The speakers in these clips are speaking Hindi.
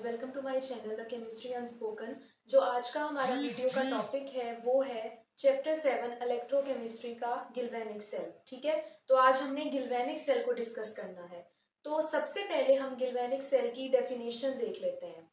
Welcome to my channel the chemistry unspoken. जो आज का हमारा वीडियो का टॉपिक है वो है चैप्टर 7 इलेक्ट्रोकेमिस्ट्री का गिल्वेनिक सेल। ठीक है, तो आज हमने गिल्वेनिक सेल को डिस्कस करना है। तो सबसे पहले हम गिल्वेनिक सेल की डेफिनेशन देख लेते हैं।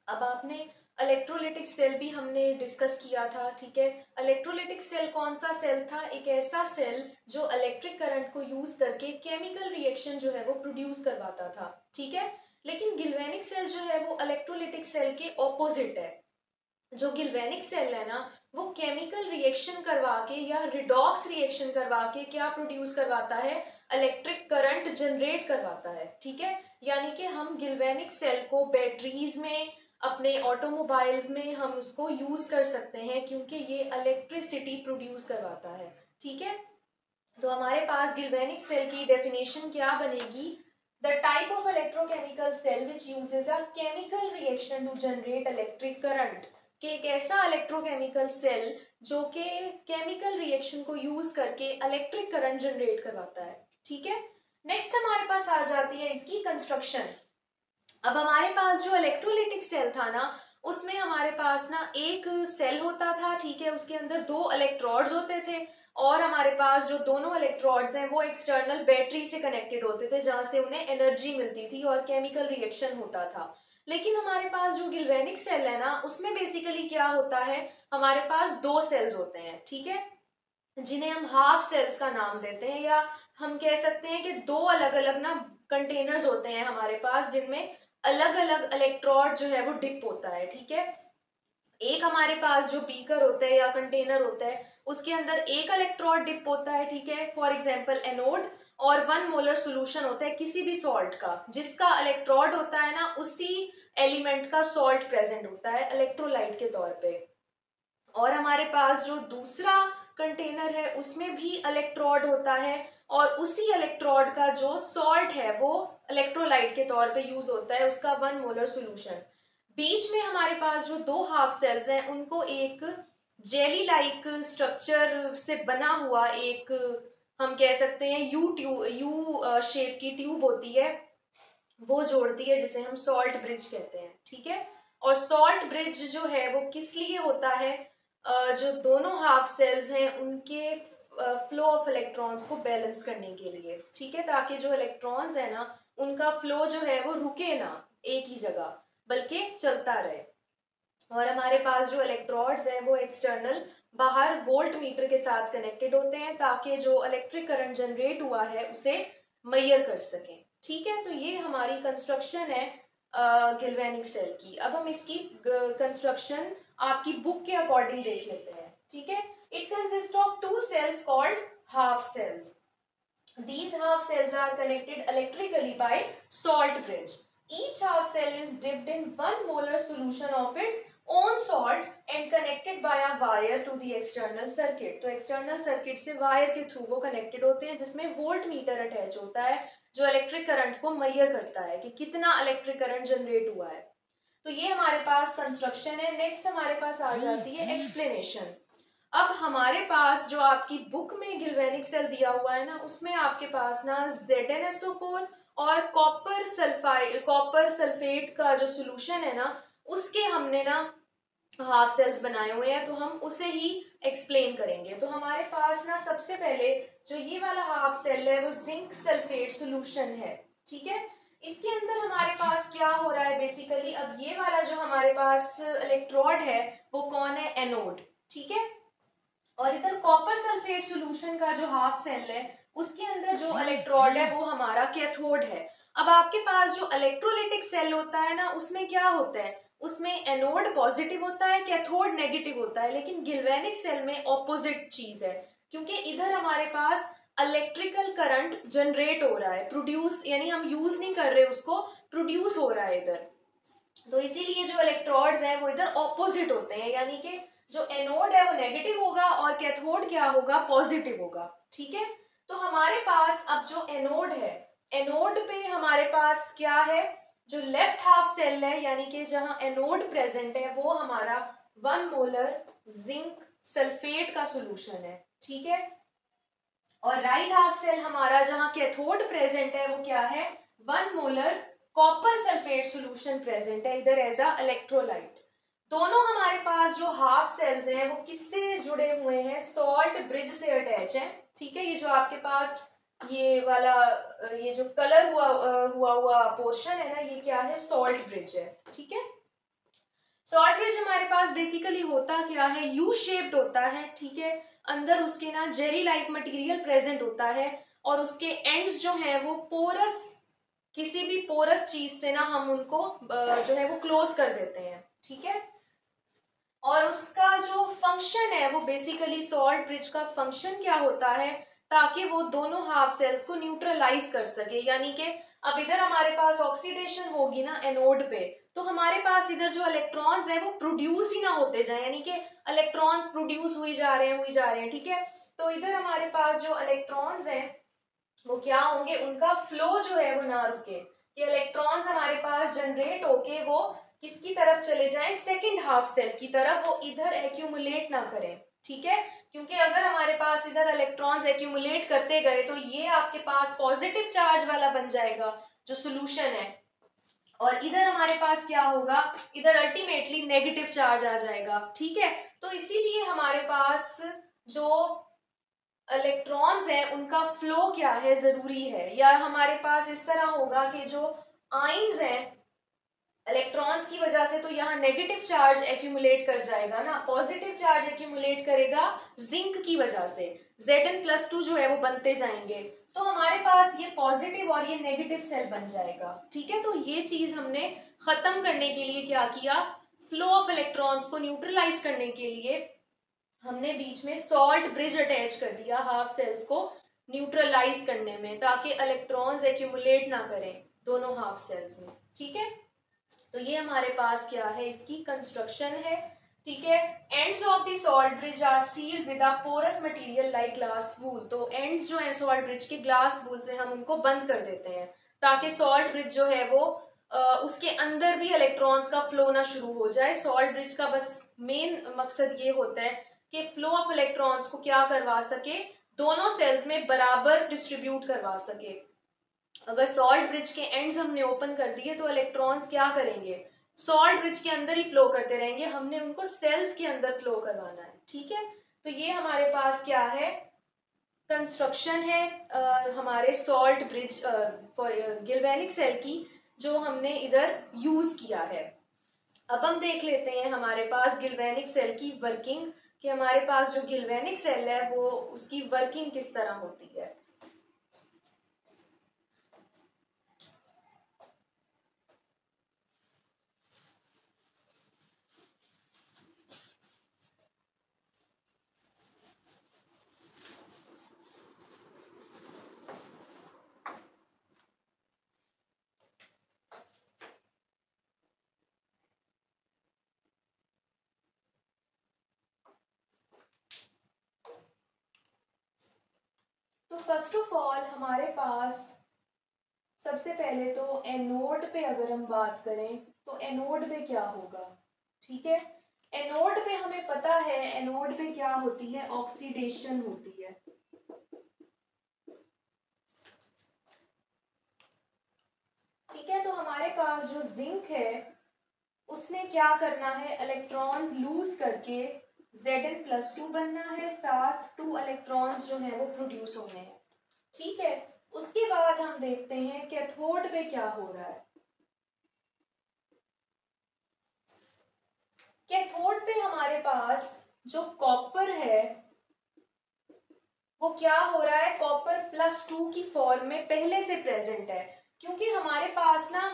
अब आपने इलेक्ट्रोलिटिक सेल भी हमने डिस्कस किया था। ठीक है, इलेक्ट्रोलिटिक सेल कौन सा सेल था? एक ऐसा सेल जो इलेक्ट्रिक करंट को यूज करके केमिकल रिएक्शन जो है वो प्रोड्यूस करवाता था। ठीक है, लेकिन गिल्वेनिक सेल जो है वो इलेक्ट्रोलिटिक सेल के ऑपोजिट है। जो गिल्वेनिक सेल है ना, वो केमिकल रिएक्शन करवा के या रिडॉक्स रिएक्शन करवा के क्या प्रोड्यूस करवाता है? इलेक्ट्रिक करंट जनरेट करवाता है। ठीक है, यानी कि हम गिल्वेनिक सेल को बैटरीज में, अपने ऑटोमोबाइल्स में हम उसको यूज कर सकते हैं क्योंकि ये इलेक्ट्रिसिटी प्रोड्यूस करवाता है। ठीक है, तो हमारे पास गिल्वेनिक सेल की डेफिनेशन क्या बनेगी? The type of electrochemical cell which uses a chemical reaction to generate electric current. कि एक ऐसा इलेक्ट्रोकेमिकल सेल जो कि केमिकल रिएक्शन को यूज करके इलेक्ट्रिक करंट जनरेट करवाता है। ठीक है, नेक्स्ट हमारे पास आ जाती है इसकी कंस्ट्रक्शन। अब हमारे पास जो इलेक्ट्रोलिटिक सेल था ना, उसमें हमारे पास ना एक सेल होता था। ठीक है, उसके अंदर दो इलेक्ट्रोड्स होते थे और हमारे पास जो दोनों इलेक्ट्रोड्स हैं वो एक्सटर्नल बैटरी से कनेक्टेड होते थे जहां से उन्हें एनर्जी मिलती थी और केमिकल रिएक्शन होता था। लेकिन हमारे पास जो गिल्वेनिक सेल है ना, उसमें बेसिकली क्या होता है? हमारे पास दो सेल्स होते हैं। ठीक है, जिन्हें हम हाफ सेल्स का नाम देते हैं, या हम कह सकते हैं कि दो अलग अलग ना कंटेनर्स होते हैं हमारे पास जिनमें अलग अलग इलेक्ट्रोड जो है वो डिप होता है। ठीक है, एक हमारे पास जो बीकर होता है या कंटेनर होता है उसके अंदर एक इलेक्ट्रोड डिप होता है। ठीक है, फॉर एग्जांपल एनोड, और 1 मोलर सॉल्यूशन होता है किसी भी सॉल्ट का जिसका इलेक्ट्रोड होता है ना, उसी एलिमेंट का सॉल्ट प्रेजेंट होता है इलेक्ट्रोलाइट के तौर पे। और हमारे पास जो दूसरा कंटेनर है उसमें भी इलेक्ट्रोड होता है और उसी इलेक्ट्रोड का जो सॉल्ट है वो इलेक्ट्रोलाइट के तौर पे यूज होता है, उसका 1 मोलर सॉल्यूशन। बीच में हमारे पास जो दो हाफ सेल्स हैं उनको एक जेली लाइक स्ट्रक्चर से बना हुआ एक, हम कह सकते हैं यू शेप की ट्यूब होती है, वो जोड़ती है, जिसे हम सॉल्ट ब्रिज कहते हैं। ठीक है, और सॉल्ट ब्रिज जो है वो किस लिए होता है? जो दोनों हाफ सेल्स हैं उनके फ्लो ऑफ इलेक्ट्रॉन्स को बैलेंस करने के लिए। ठीक है, ताकि जो इलेक्ट्रॉन्स है ना उनका फ्लो जो है वो रुके ना एक ही जगह, बल्कि चलता रहे। और हमारे पास जो इलेक्ट्रोड्स हैं वो एक्सटर्नल बाहर वोल्ट मीटर के साथ कनेक्टेड होते हैं ताकि जो इलेक्ट्रिक करंट जनरेट हुआ है उसे मेजर कर सकें। ठीक है, तो ये हमारी कंस्ट्रक्शन है गिल्वेनिक सेल की। अब हम इसकी कंस्ट्रक्शन आपकी बुक के अकॉर्डिंग देख लेते हैं। ठीक है, it consist of two cells called half cells. These half cells are connected electrically by salt bridge. Each half cell is dipped in 1 molar solution of its own salt and connected by a wire to the external circuit. तो external circuit से wire के through वो connected होते हैं जिसमें वोल्ट मीटर अटैच होता है जो इलेक्ट्रिक करंट को मेजर करता है कि कितना इलेक्ट्रिक करंट जनरेट हुआ है। तो ये हमारे पास कंस्ट्रक्शन है। नेक्स्ट हमारे पास आ जाती है एक्सप्लेनेशन। अब हमारे पास जो आपकी बुक में गिल्वेनिक सेल दिया हुआ है ना, उसमें आपके पास ना ZnSO4 और कॉपर सल्फेट का जो सोल्यूशन है ना, उसके हमने ना हाफ सेल्स बनाए हुए हैं, तो हम उसे ही एक्सप्लेन करेंगे। तो हमारे पास ना सबसे पहले जो ये वाला हाफ सेल है वो जिंक सल्फेट सोल्यूशन है। ठीक है, इसके अंदर हमारे पास क्या हो रहा है बेसिकली? अब ये वाला जो हमारे पास इलेक्ट्रोड है वो कौन है? एनोड। ठीक है, और इधर कॉपर सल्फेट सॉल्यूशन का जो हाफ सेल है उसके अंदर जो इलेक्ट्रोड है वो हमारा कैथोड है। अब आपके पास जो इलेक्ट्रोलिटिक सेल होता है ना, उसमें क्या होता है? उसमें एनोड पॉजिटिव होता है, कैथोड नेगेटिव होता है। लेकिन गिल्वेनिक सेल में ऑपोजिट चीज है, क्योंकि इधर हमारे पास इलेक्ट्रिकल करंट जनरेट हो रहा है, प्रोड्यूस, यानी हम यूज नहीं कर रहे उसको, प्रोड्यूस हो रहा है इधर। तो इसीलिए जो इलेक्ट्रोड्स हैं वो इधर ऑपोजिट होते हैं, यानी कि जो एनोड है वो नेगेटिव होगा और कैथोड क्या होगा? पॉजिटिव होगा। ठीक है, तो हमारे पास अब जो एनोड है, एनोड पे हमारे पास क्या है? जो लेफ्ट हाफ सेल है, यानी कि जहां एनोड प्रेजेंट है, वो हमारा 1 मोलर जिंक सल्फेट का सोल्यूशन है। ठीक है, और राइट हाफ सेल हमारा जहां कैथोड प्रेजेंट है वो क्या है? 1 molar copper sulphate solution present है इधर एज अ इलेक्ट्रोलाइट। दोनों हमारे पास जो हाफ सेल्स हैं वो किससे जुड़े हुए हैं, सॉल्ट ब्रिज से अटैच है। ठीक है, ये जो आपके पास ये वाला ये जो कलर हुआ पोर्शन है ना, ये क्या है, सॉल्ट ब्रिज है। ठीक है, सॉल्ट ब्रिज हमारे पास बेसिकली होता क्या है, यू शेप्ड होता है। ठीक है, अंदर उसके ना जेली लाइक मटेरियल प्रेजेंट होता है और उसके एंड्स जो है वो पोरस, किसी भी पोरस चीज से ना हम उनको जो है वो क्लोज कर देते हैं। ठीक है, और उसका जो फंक्शन है वो बेसिकली सॉल्ट ब्रिज का फंक्शन क्या होता है, ताकि वो दोनों हाफ सेल्स को न्यूट्रलाइज कर सके। यानी कि अब इधर हमारे पास ऑक्सीडेशन होगी ना एनोड पे, तो हमारे पास इधर जो इलेक्ट्रॉन्स है वो प्रोड्यूस ही ना होते जाए, यानी कि इलेक्ट्रॉन्स प्रोड्यूस हुई जा रहे हैं। ठीक है, तो इधर हमारे पास जो इलेक्ट्रॉन्स हैं वो क्या होंगे, उनका फ्लो जो है वो ना रुके, कि इलेक्ट्रॉन्स हमारे पास जनरेट होके वो किसकी तरफ चले जाएं, सेकंड हाफ सेल की तरफ, वो इधर एक्यूमुलेट ना करें। ठीक है, क्योंकि अगर हमारे पास इधर इलेक्ट्रॉन्स एक्यूमुलेट करते गए तो ये आपके पास पॉजिटिव चार्ज वाला बन जाएगा जो सोल्यूशन है, और इधर हमारे पास क्या होगा, इधर अल्टीमेटली नेगेटिव चार्ज आ जाएगा। ठीक है, तो इसीलिए हमारे पास जो इलेक्ट्रॉन्स हैं उनका फ्लो क्या है, जरूरी है। या हमारे पास इस तरह होगा कि जो आइंस हैं इलेक्ट्रॉन्स की वजह से, तो यहाँ नेगेटिव चार्ज एक्यूमुलेट कर जाएगा ना, पॉजिटिव चार्ज एक्यूमुलेट करेगा जिंक की वजह से, Zn+2 जो है वो बनते जाएंगे, तो हमारे पास ये पॉजिटिव और ये नेगेटिव सेल बन जाएगा। ठीक है, तो ये चीज हमने खत्म करने के लिए क्या किया, फ्लो ऑफ इलेक्ट्रॉन्स को न्यूट्रलाइज करने के लिए हमने बीच में सॉल्ट ब्रिज अटैच कर दिया हाफ सेल्स को न्यूट्रलाइज करने में, ताकि इलेक्ट्रॉन्स एक्यूमुलेट ना करें दोनों हाफ सेल्स में। ठीक है, तो ये हमारे पास क्या है, इसकी कंस्ट्रक्शन है। ठीक है, ends of the salt bridge are sealed with a porous material like glass wool. तो एंड्स जो है सॉल्ट ब्रिज के ग्लास वूल से हम उनको बंद कर देते हैं, ताकि सॉल्ट ब्रिज जो है वो उसके अंदर भी इलेक्ट्रॉन्स का फ्लो ना शुरू हो जाए। सॉल्ट ब्रिज का बस मेन मकसद ये होता है कि फ्लो ऑफ इलेक्ट्रॉन्स को क्या करवा सके, दोनों सेल्स में बराबर डिस्ट्रीब्यूट करवा सके। अगर सॉल्ट ब्रिज के एंड्स हमने ओपन कर दिए तो इलेक्ट्रॉन्स क्या करेंगे, सॉल्ट ब्रिज के अंदर ही फ्लो करते रहेंगे, हमने उनको सेल्स के अंदर फ्लो करवाना है। ठीक है, तो ये हमारे पास क्या है, कंस्ट्रक्शन है हमारे सॉल्ट ब्रिज फॉर गिल्वेनिक सेल की, जो हमने इधर यूज किया है। अब हम देख लेते हैं हमारे पास गिल्वेनिक सेल की वर्किंग, कि हमारे पास जो गिल्वेनिक सेल है वो उसकी वर्किंग किस तरह होती है। तो फर्स्ट ऑफ ऑल हमारे पास सबसे पहले तो एनोड पे अगर हम बात करें तो एनोड पे क्या होगा। ठीक है, एनोड पे हमें पता है, एनोड पे क्या होती है, ऑक्सीडेशन होती है। ठीक है, तो हमारे पास जो जिंक है उसने क्या करना है, इलेक्ट्रॉन्स लूज करके Zn+2 बनना है, साथ 2 इलेक्ट्रॉन्स जो है वो प्रोड्यूस होने हैं। ठीक है, उसके बाद हम देखते हैं कैथोड पे क्या हो रहा है। कैथोड पे हमारे पास जो कॉपर है वो क्या हो रहा है, Copper+2 की फॉर्म में पहले से प्रेजेंट है, क्योंकि हमारे पास ना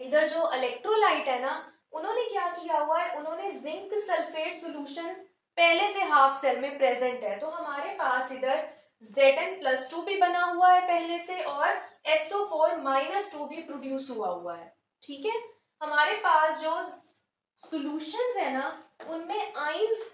इधर जो इलेक्ट्रोलाइट है ना, उन्होंने क्या किया हुआ है, उन्होंने जिंक सल्फेट सॉल्यूशन पहले से हाफ सेल में प्रेजेंट है, तो हमारे पास इधर Zn+2 भी बना हुआ है पहले से, और SO4-2 भी प्रोड्यूस हुआ है। ठीक है, हमारे पास जो सॉल्यूशंस है ना उनमें आइंस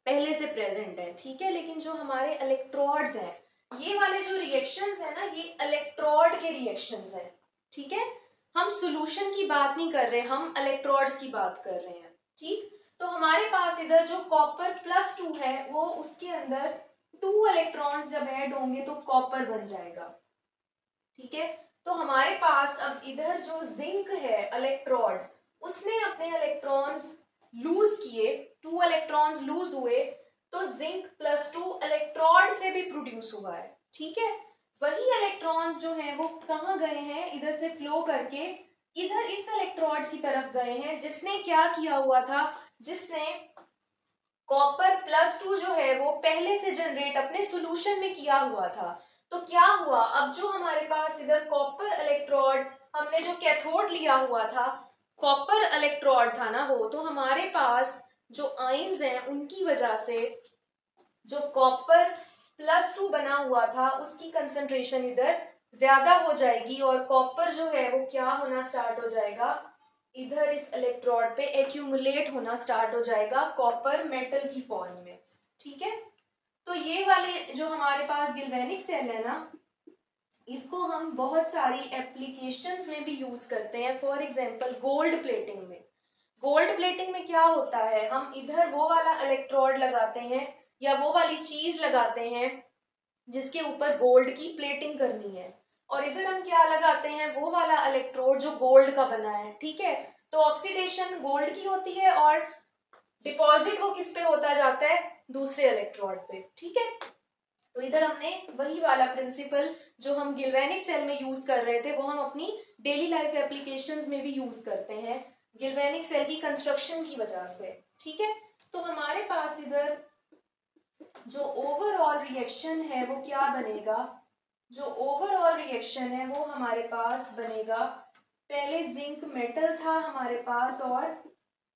पहले से प्रेजेंट है। ठीक है, लेकिन जो हमारे इलेक्ट्रोड्स हैं, ये वाले जो रिएक्शंस है ना, ये इलेक्ट्रोड के रिएक्शंस हैं। ठीक है, हम सॉल्यूशन की बात नहीं कर रहे, हम इलेक्ट्रोड्स की बात कर रहे हैं। ठीक, तो हमारे पास इधर जो Copper+2 है वो उसके अंदर 2 इलेक्ट्रॉन्स जब ऐड होंगे तो कॉपर बन जाएगा। ठीक है, तो हमारे पास अब इधर जो जिंक है इलेक्ट्रोड, उसने अपने इलेक्ट्रॉन्स लूज किए, 2 इलेक्ट्रॉन्स लूज हुए, तो जिंक +2 इलेक्ट्रोड से भी प्रोड्यूस हुआ है। ठीक है, वही इलेक्ट्रॉन्स जो हैं वो कहाँ गए हैं, इधर से फ्लो करके इधर इस इलेक्ट्रोड की तरफ गए हैं, जिसने क्या किया हुआ था, जिसने कॉपर +2 जो है वो पहले से जनरेट अपने सॉल्यूशन में किया हुआ था। तो क्या हुआ, अब जो हमारे पास इधर कॉपर इलेक्ट्रोड, हमने जो कैथोड लिया हुआ था, कॉपर इलेक्ट्रोड था ना वो, तो हमारे पास जो आयंस हैं उनकी वजह से जो कॉपर +2 बना हुआ था उसकी कंसंट्रेशन इधर ज्यादा हो जाएगी, और कॉपर जो है वो क्या होना स्टार्ट हो जाएगा, इधर इस इलेक्ट्रोड पे एक्यूमुलेट होना स्टार्ट हो जाएगा कॉपर मेटल की फॉर्म में। ठीक है, तो ये वाले जो हमारे पास गिल्वेनिक सेल है ना, इसको हम बहुत सारी एप्लीकेशंस में भी यूज करते हैं। फॉर एग्जांपल गोल्ड प्लेटिंग में, गोल्ड प्लेटिंग में क्या होता है, हम इधर वो वाला इलेक्ट्रोड लगाते हैं या वो वाली चीज लगाते हैं जिसके ऊपर गोल्ड की प्लेटिंग करनी है, और इधर हम क्या लगाते हैं, वो वाला इलेक्ट्रोड जो गोल्ड का बना है। ठीक है, तो ऑक्सीडेशन गोल्ड की होती है और डिपॉजिट वो किस पे होता जाता है, दूसरे इलेक्ट्रोड पे। ठीक है, तो इधर हमने वही वाला प्रिंसिपल जो हम गिल्वेनिक सेल में यूज कर रहे थे वो हम अपनी डेली लाइफ एप्लीकेशंस में भी यूज करते हैं गिल्वेनिक सेल की कंस्ट्रक्शन की वजह से। ठीक है, तो हमारे पास इधर जो ओवरऑल रिएक्शन है वो क्या बनेगा, जो ओवरऑल रिएक्शन है वो हमारे पास बनेगा, पहले जिंक मेटल था हमारे पास और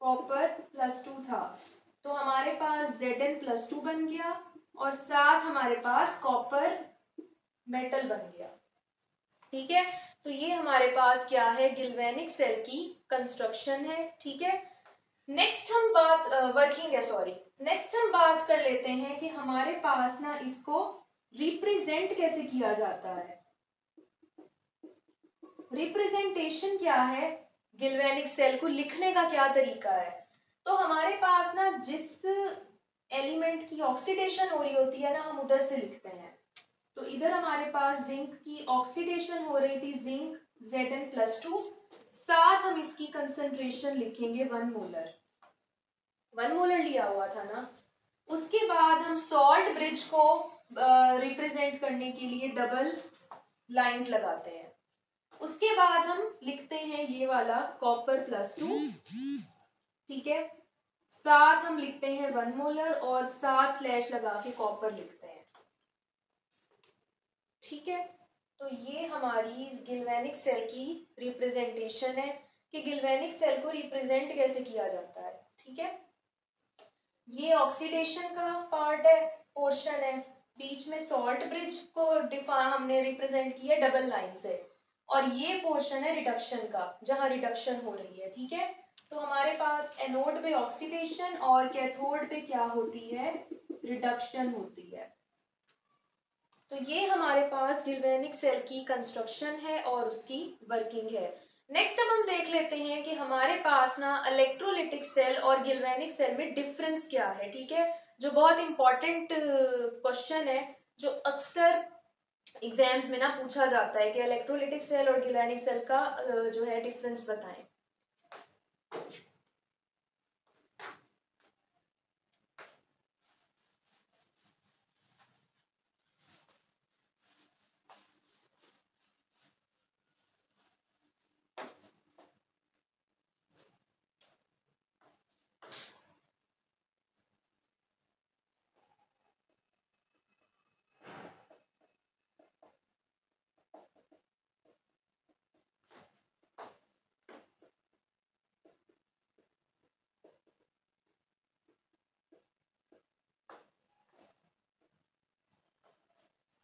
कॉपर +2 था, तो हमारे पास Zn+2 बन गया, और साथ हमारे पास कॉपर मेटल बन गया। ठीक है, तो ये हमारे पास क्या है, गिल्वेनिक सेल की कंस्ट्रक्शन है। ठीक है, नेक्स्ट हम बात वर्किंग है, सॉरी, नेक्स्ट हम बात कर लेते हैं कि हमारे पास ना इसको रिप्रेजेंट कैसे किया जाता है। रिप्रेजेंटेशन क्या है, गिल्वेनिक सेल को लिखने का क्या तरीका है, तो हमारे पास ना जिस एलिमेंट की ऑक्सीडेशन हो रही होती है ना, हम उधर से लिखते हैं। तो इधर हमारे पास जिंक की ऑक्सीडेशन हो रही थी, जिंक Zn+2, साथ हम इसकी कंसंट्रेशन लिखेंगे 1 मोलर, 1 मोलर लिया हुआ था ना। उसके बाद हम सॉल्ट ब्रिज को रिप्रेजेंट करने के लिए डबल लाइंस लगाते हैं। उसके बाद हम लिखते हैं ये वाला कॉपर +2, ठीक है, साथ हम लिखते हैं 1 मोलर और साथ स्लैश लगा के कॉपर लिखते हैं। ठीक है, तो ये हमारी गिल्वेनिक सेल की रिप्रेजेंटेशन है कि गिल्वेनिक सेल को रिप्रेजेंट कैसे किया जाता है। ठीक है, ये ऑक्सीडेशन का पार्ट है, पोर्शन है, बीच में सॉल्ट ब्रिज को डिफाइन हमने रिप्रेजेंट किया डबल लाइन से, और ये पोर्शन है रिडक्शन का, जहां रिडक्शन हो रही है। ठीक है, तो हमारे पास एनोड पे ऑक्सीडेशन और कैथोड पे क्या होती है, रिडक्शन होती है। तो ये हमारे पास गिल्वेनिक सेल की कंस्ट्रक्शन है और उसकी वर्किंग है। नेक्स्ट अब हम देख लेते हैं कि हमारे पास ना इलेक्ट्रोलिटिक सेल और गिल्वेनिक सेल में डिफरेंस क्या है। ठीक है, जो बहुत इंपॉर्टेंट क्वेश्चन है, जो अक्सर एग्जाम्स में ना पूछा जाता है कि इलेक्ट्रोलिटिक सेल और गिल्वेनिक सेल का जो है डिफरेंस बताएं।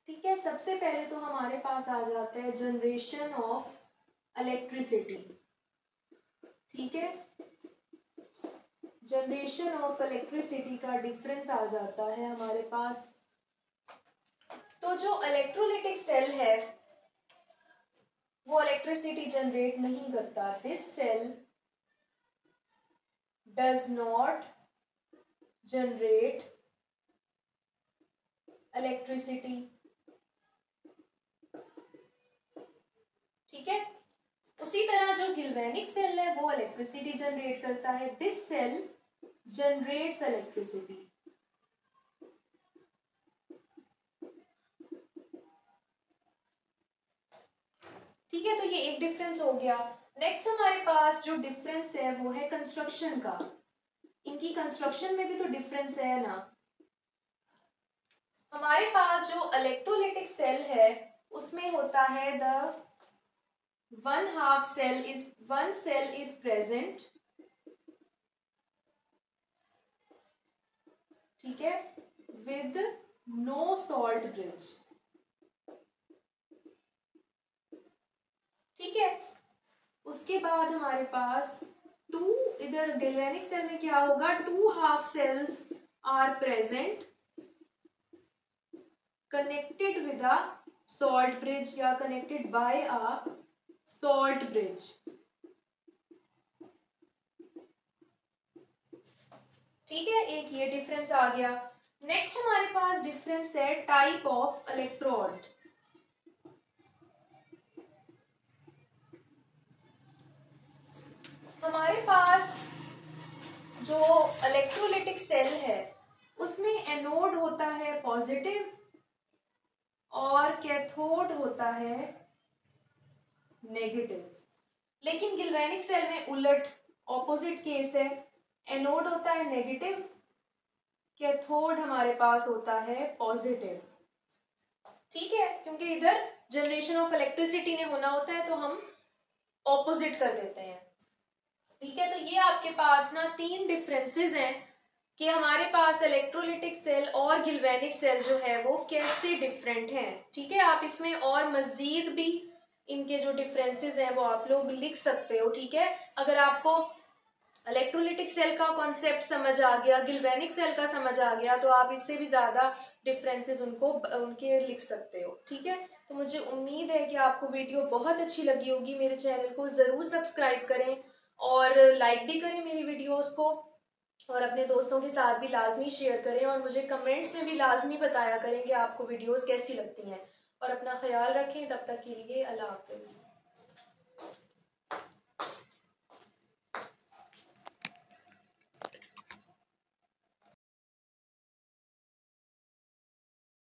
ठीक है, सबसे पहले तो हमारे पास आ जाता है जनरेशन ऑफ इलेक्ट्रिसिटी। ठीक है, जनरेशन ऑफ इलेक्ट्रिसिटी का डिफरेंस आ जाता है हमारे पास। तो जो इलेक्ट्रोलिटिक सेल है वो इलेक्ट्रिसिटी जनरेट नहीं करता, this cell does not generate electricity. उसी तरह जो गिल्वेनिक सेल है वो इलेक्ट्रिसिटी जनरेट करता है। This cell generates electricity. ठीक है, तो ये एक डिफरेंस हो गया। नेक्स्ट हमारे पास जो डिफरेंस है वो है कंस्ट्रक्शन का। इनकी कंस्ट्रक्शन में भी तो डिफरेंस है ना। हमारे पास जो इलेक्ट्रोलिटिक सेल है उसमें होता है the one cell is present, ठीक है, with no salt bridge। ठीक है, उसके बाद हमारे पास इधर गैल्वेनिक सेल में क्या होगा, 2 half cells are present connected with a salt bridge या connected by a salt bridge. ठीक है, एक ये डिफरेंस आ गया। नेक्स्ट हमारे पास डिफरेंस है टाइप ऑफ इलेक्ट्रोड। हमारे पास जो इलेक्ट्रोलिटिक सेल है उसमें एनोड होता है पॉजिटिव और कैथोड होता है नेगेटिव। लेकिन गिल्वेनिक सेल में उलट ऑपोजिट केस है, एनोड होता है नेगेटिव, कैथोड हमारे पास होता है पॉजिटिव। ठीक है, क्योंकि इधर जनरेशन ऑफ इलेक्ट्रिसिटी ने होना होता है तो हम ऑपोजिट कर देते हैं। ठीक है, तो ये आपके पास ना 3 डिफरेंसेस हैं कि हमारे पास इलेक्ट्रोलिटिक सेल और गिल्वेनिक सेल जो है वो कैसे डिफरेंट हैं। ठीक है, आप इसमें और मजीद भी इनके जो डिफरेंसेस हैं वो आप लोग लिख सकते हो। ठीक है, अगर आपको इलेक्ट्रोलिटिक सेल का कॉन्सेप्ट समझ आ गया, गिल्वेनिक सेल का समझ आ गया, तो आप इससे भी ज़्यादा डिफरेंसेस उनके लिख सकते हो। ठीक है, तो मुझे उम्मीद है कि आपको वीडियो बहुत अच्छी लगी होगी। मेरे चैनल को ज़रूर सब्सक्राइब करें और लाइक भी करें मेरी वीडियोस को, और अपने दोस्तों के साथ भी लाजमी शेयर करें, और मुझे कमेंट्स में भी लाजमी बताया करें कि आपको वीडियोस कैसी लगती हैं। और अपना ख्याल रखें, तब तक के लिए अल्लाह हाफिज़।